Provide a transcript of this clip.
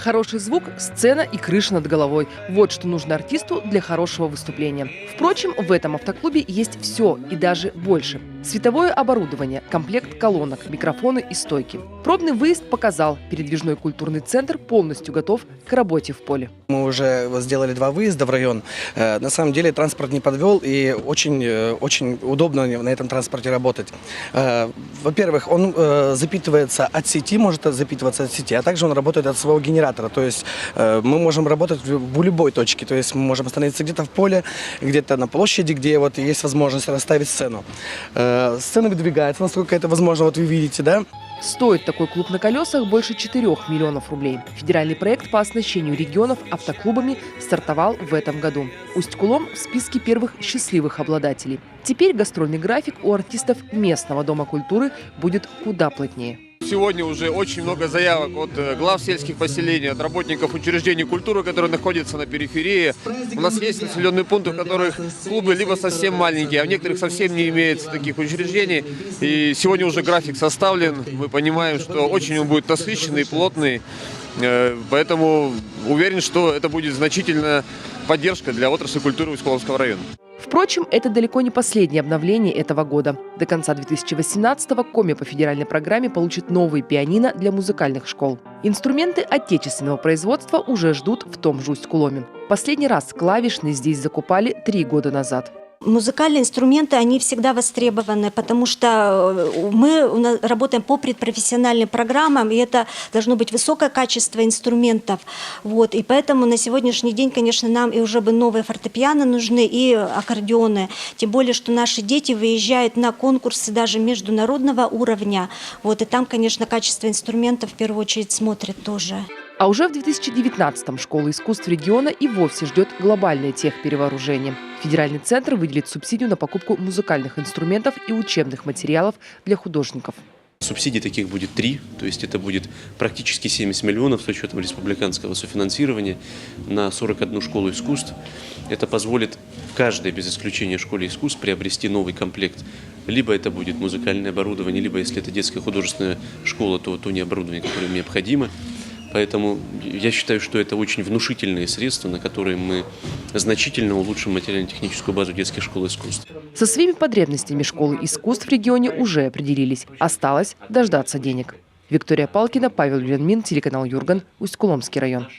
Хороший звук, сцена и крыша над головой. Вот что нужно артисту для хорошего выступления. Впрочем, в этом автоклубе есть все и даже больше. Световое оборудование, комплект колонок, микрофоны и стойки. Пробный выезд показал, передвижной культурный центр полностью готов к работе в поле. Мы уже сделали 2 выезда в район. На самом деле транспорт не подвел, и очень удобно на этом транспорте работать. Во-первых, он запитывается от сети, может запитываться от сети, а также он работает от своего генератора. То есть мы можем работать в любой точке. То есть мы можем остановиться где-то в поле, где-то на площади, где вот есть возможность расставить сцену. Сцена выдвигается, насколько это возможно, вот вы видите, да? Стоит такой клуб на колесах больше 4 миллионов рублей. Федеральный проект по оснащению регионов автоклубами стартовал в этом году. Усть-Кулом в списке первых счастливых обладателей. Теперь гастрольный график у артистов местного дома культуры будет куда плотнее. Сегодня уже очень много заявок от глав сельских поселений, от работников учреждений культуры, которые находятся на периферии. У нас есть населенные пункты, в которых клубы либо совсем маленькие, а в некоторых совсем не имеется таких учреждений. И сегодня уже график составлен. Мы понимаем, что очень он будет насыщенный, плотный. Поэтому уверен, что это будет значительная поддержка для отрасли культуры Усть-Куломского района. Впрочем, это далеко не последнее обновление этого года. До конца 2018-го Коми по федеральной программе получит новые пианино для музыкальных школ. Инструменты отечественного производства уже ждут в том же Усть-Куломе. Последний раз клавишные здесь закупали 3 года назад. Музыкальные инструменты, они всегда востребованы, потому что мы работаем по предпрофессиональным программам, и это должно быть высокое качество инструментов. Вот. И поэтому на сегодняшний день, конечно, нам и уже бы новые фортепиано нужны, и аккордеоны. Тем более, что наши дети выезжают на конкурсы даже международного уровня. Вот. И там, конечно, качество инструментов в первую очередь смотрят тоже. А уже в 2019-м Школа искусств региона и вовсе ждет глобальное техперевооружение. Федеральный центр выделит субсидию на покупку музыкальных инструментов и учебных материалов для художников. Субсидий таких будет 3, то есть это будет практически 70 миллионов с учетом республиканского софинансирования на 41 школу искусств. Это позволит каждой, без исключения школе искусств, приобрести новый комплект. Либо это будет музыкальное оборудование, либо если это детская художественная школа, то не оборудование, которое им необходимо. Поэтому я считаю, что это очень внушительные средства, на которые мы значительно улучшим материально-техническую базу детских школ искусств. Со своими потребностями школы искусств в регионе уже определились. Осталось дождаться денег. Виктория Палкина, Павел Юлянмин, телеканал Юрган, Усть-Куломский район.